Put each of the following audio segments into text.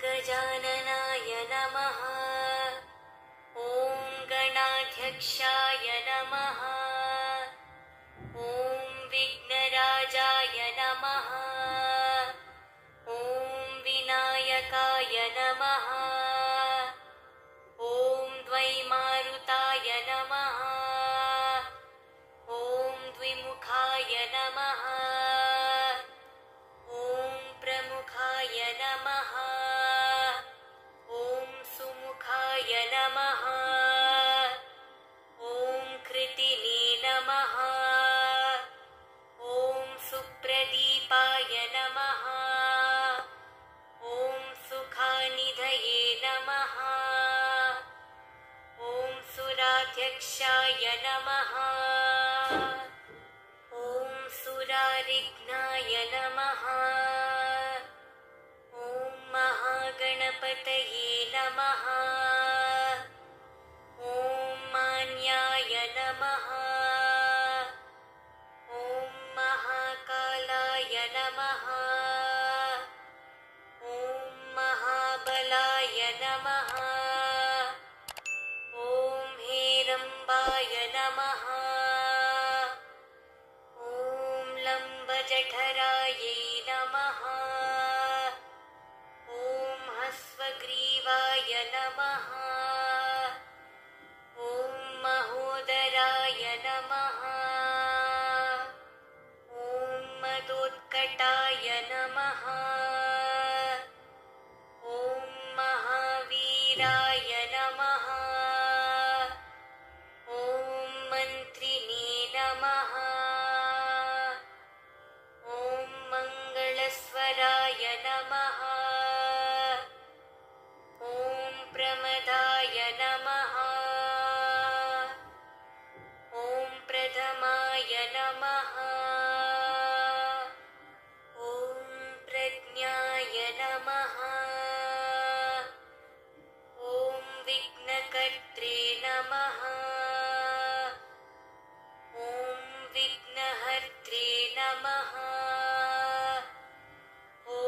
गजाननाय नमः। ॐ गणाध्यक्षाय नमः। ॐ विघ्नराजाय नमः। ॐ विनायकाय नमः। ॐ द्वैमारुताय नमः। ॐ द्विमुखाय नमः। ॐ प्रमुखाय नमः। ॐ सुमुखाय नमः। ॐ कृतिने नमः। ॐ सुप्रदीपाय नमः। ॐ सुखानिधये नमः। ॐ सुराध्यक्षाय नमः। ॐ सुरारिघ्नाय नमः। ॐ महागणपतये नमः। ॐ मान्याय नमः। ॐ महाकालाय नमः। ॐ महाबलाय नमः। ॐ हेरम्बाय नमः। ॐ लम्बजठरायै नमः। ॐ हस्वग्रीवाय नमः। ॐ महोदराय नमः। ॐ मदोत्कटाय नमः। ॐ महावीराय नमः। ॐ मन्त्रिणे नमः। ॐ मङ्गलस्वराय नमः। ॐ प्रमदाय नमः। ॐ प्रथमाय नमः। ॐ प्रज्ञाय नमः। ॐ विघ्नकर्त्रे नमः। ॐ विघ्नहर्त्रे नमः। ॐ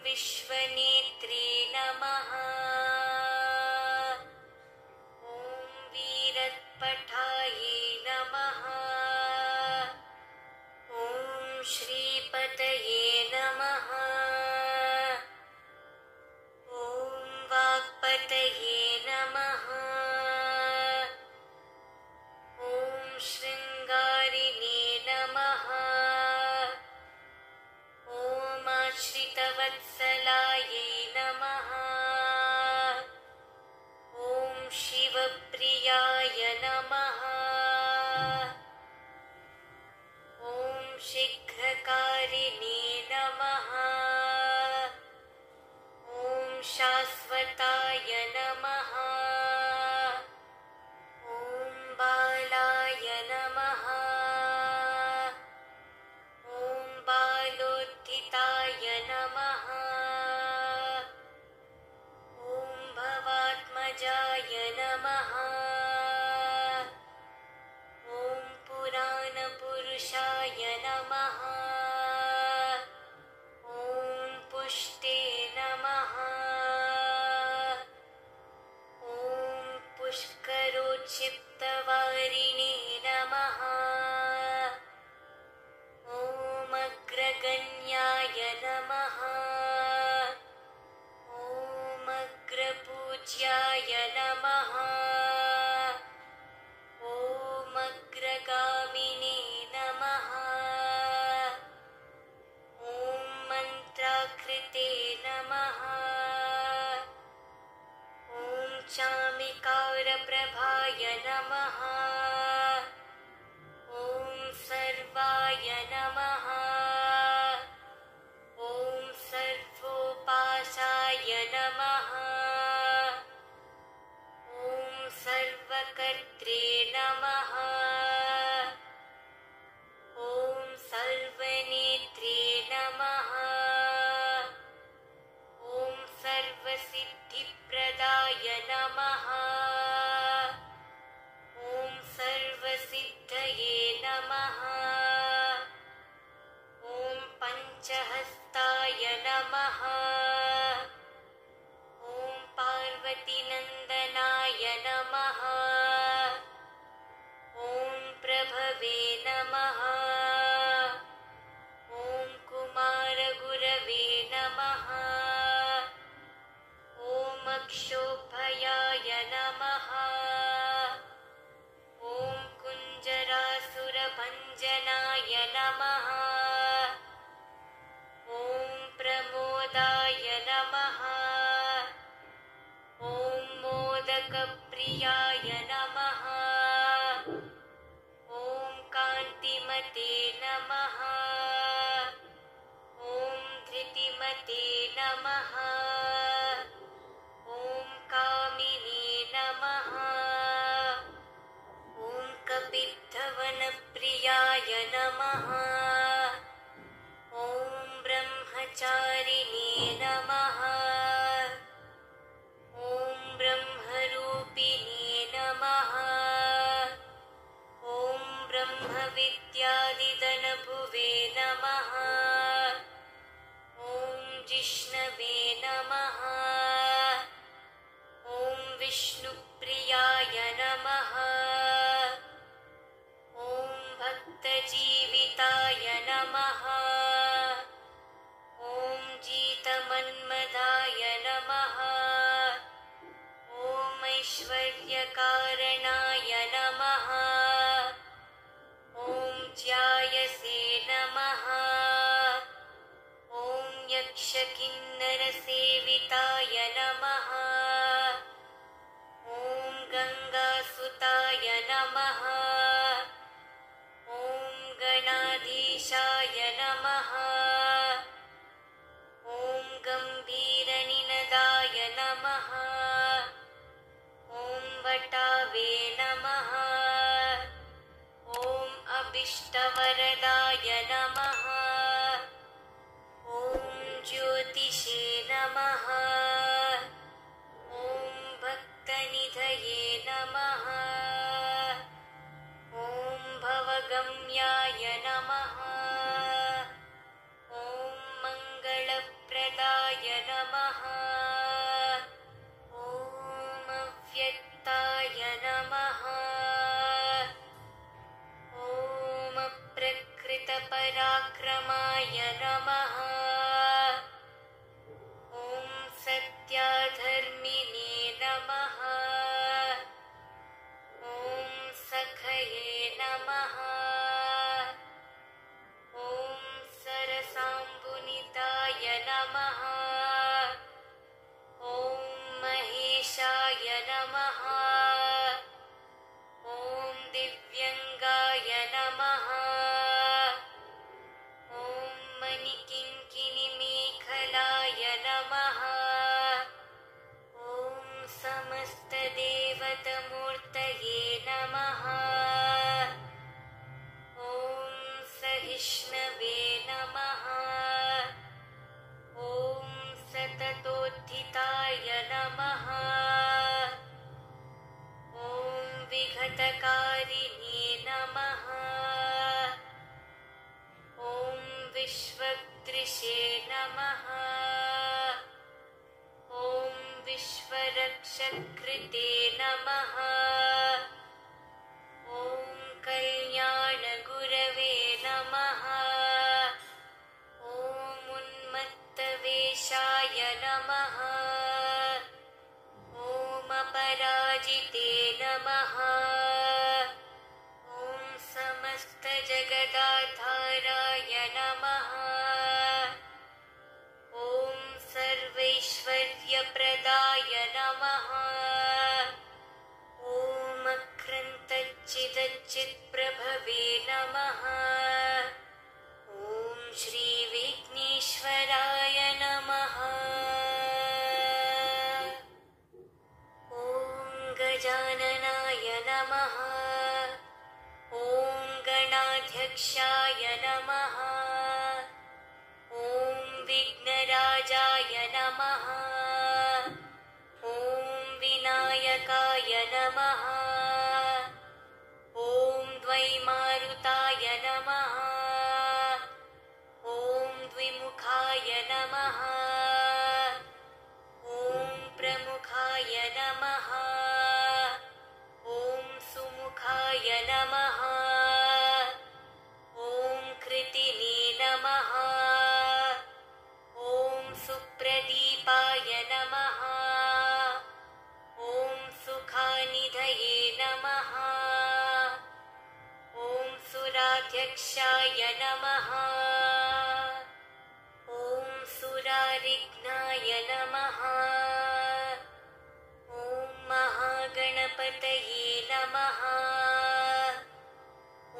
विश्वनेत्रे नमः। ॐ वीरत्पठाये नमः। ॐ श्रीपतये नमः। ॐ वाक्पतये नमः। ॐ शृङ्गारिणे नमः। ॐ आश्रितवत्सलायै नमः। ॐ शिवप्रियाय नमः। ॐ शीघ्रकारिणे नमः। ॐ शाश्वताय नमः। ॐ बालाय नमः। ॐ बालोत्थिताय नमः। ॐ भवात्मजाय नमः। ॐ पुराणपुरुषाय नमः। ॐ पुष्टे नमः। ॐ पुष्करोच्छिप्तवारिणे नमः। ॐ अग्रगण्याय नमः। ॐ अग्रपूज्याय नमः। ॐ अग्रगामिने नमः। ॐ मन्त्राकृते नमः। ॐ चामिकारप्रभाय नमः। ॐ सर्वाय नमः। ॐ सर्वोपासाय नमः। ॐ सर्वकर्त्रे नमः। ॐ सर्वनेत्रे नमः। ॐ सर्वसिद्धिप्रदाय नमः। ॐ सर्वसिद्धये नमः। ॐ पञ्चहस्ताय नमः। नमः ॐ प्रभवे नमः ॐ कुमारगुरवे नमः ॐ अक्षोभयाय नमः ॐ कुञ्जरासुरभञ्जनाय नमः ॐ प्रमोदाय नमः ॐ मोदकप्रियाय नमः ॐ कान्तिमते नमः ॐ धृतिमते नमः ॐ कामिने नमः ॐ कपित्थवनप्रियाय नमः ॐ ब्रह्मचारिणे नमः ॐ ब्रह्मरूपिणे नमः ॐ ब्रह्मविद्यादिदनभुवे नमः ॐ जिष्णवे नमः ॐ विष्णुप्रियाय नमः ॐ भक्तजीविताय नमः ॐ जीतमन्मदाय नमः ॐ ऐश्वर्यकारणाय नमः ॐ ज्यायसे नमः ॐ यक्षकिन्नरसेविताय नमः ॐ गङ्गासुताय नमः ॐ गणाधीशाय नमः ॐ गम्भीरनिनदाय नमः ॐ वटावे नमः ॐ अभीष्टवरदाय नमः ॐ ज्योतिषे नमः ॐ भक्तनिधये नमः ॐ भवगम्याय नमः ॐ मङ्गलप्रदाय नमः ॐ अव्यक्ताय नमः ॐ अप्रकृतपराक्रमाय नमः ॐ सत्याधर्मिणे नमः ॐ सखये नमः ॐ सरसाम्बुनिताय नमः ॐ महेशाय नमः ॐ दिव्यङ्गाय नमः ॐ मणिकिङ्किणिमेखलाय नमः ॐ समस्तदेवतमूर्तये नमः ॐ सहिष्णवे नमः ॐ सततोत्थिताय नमः ॐ विघटकारिणे नमः ॐ विश्वदृशे नमः ॐ विश्वरक्षकृते नमः ॐ कल्याणगुरवे नमः ॐ उन्मत्तवेषाय नमः ॐ अपराजिते नमः ॐ समस्तजगदाधाराय नमः ॐ सर्वैश्वर्यप्रदाय नमः ॐ अक्रन्तच्चिदच्चित्प्रभवे नमः ॐ श्रीविघ्नेश्वराय नमः ॐ गजाननाय नमः ॐ गणाध्यक्षाय नमः ॐ विघ्नराजाय नमः ॐ विनायकाय नमः ॐ द्वैमारुताय नमः ॐ द्विमुखाय नमः ॐ प्रमुखाय नमः प्रदीपाय नमः। ॐ सुखानिधये नमः। ॐ सुराध्यक्षाय नमः। ॐ सुरारिघ्नाय नमः। ॐ महागणपतये नमः।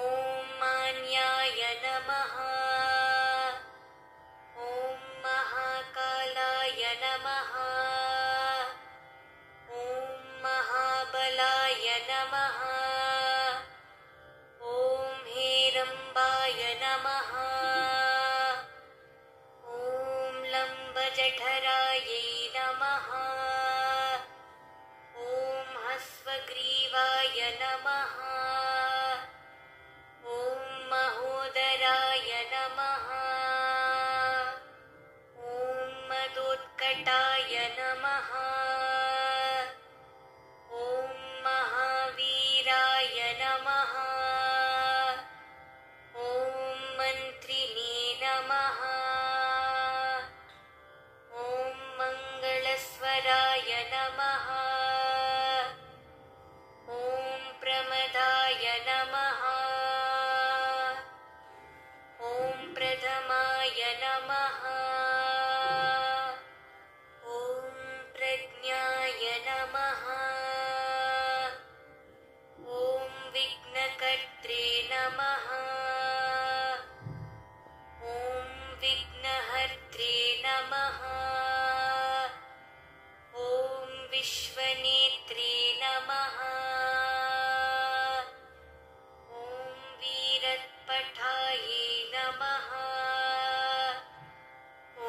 ॐ मान्याय नमः। ॐ महाकालाय नमः। ॐ महाबलाय नमः। ॐ हेरम्बाय नमः। ॐ लम्बजठरायै नमः। ॐ हस्वग्रीवाय नमः। ॐ महोदराय नमः। ॐ मदोत्कटाय नमः। ॐ महावीराय नमः। ॐ मन्त्रिणे नमः। ॐ मङ्गलस्वराय नमः। ॐ प्रमदाय नमः। ॐ प्रथमाय नमः। ॐ प्रज्ञाय नमः। ॐ विघ्नकर्त्रे नमः। ॐ विघ्नहर्त्रे नमः। ॐ विश्वनेत्रे नमः। ॐ वीरत्पठाये नमः।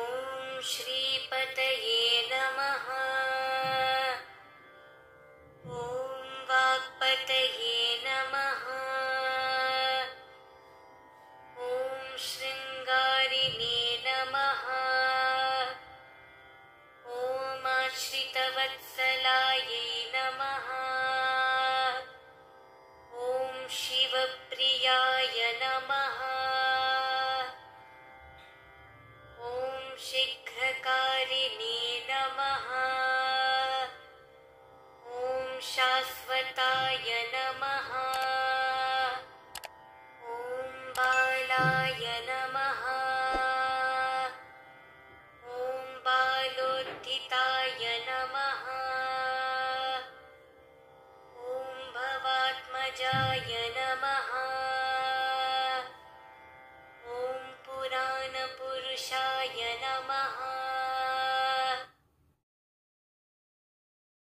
ॐ श्रीपतये नमः। ॐ वाक्पतये नमः। ॐ शृङ्गारिणे नमः। ॐ आश्रितवत्सलायै नमः। ॐ शिवप्रियाय नमः। ॐ शीघ्रकारिणे नमः। ॐ शाश्वताय नमः। ॐ बालाय नमः। ॐ बालोत्थिताय नमः। ॐ भवात्मजाय नमः। ॐ पुराणपुरुषाय नमः।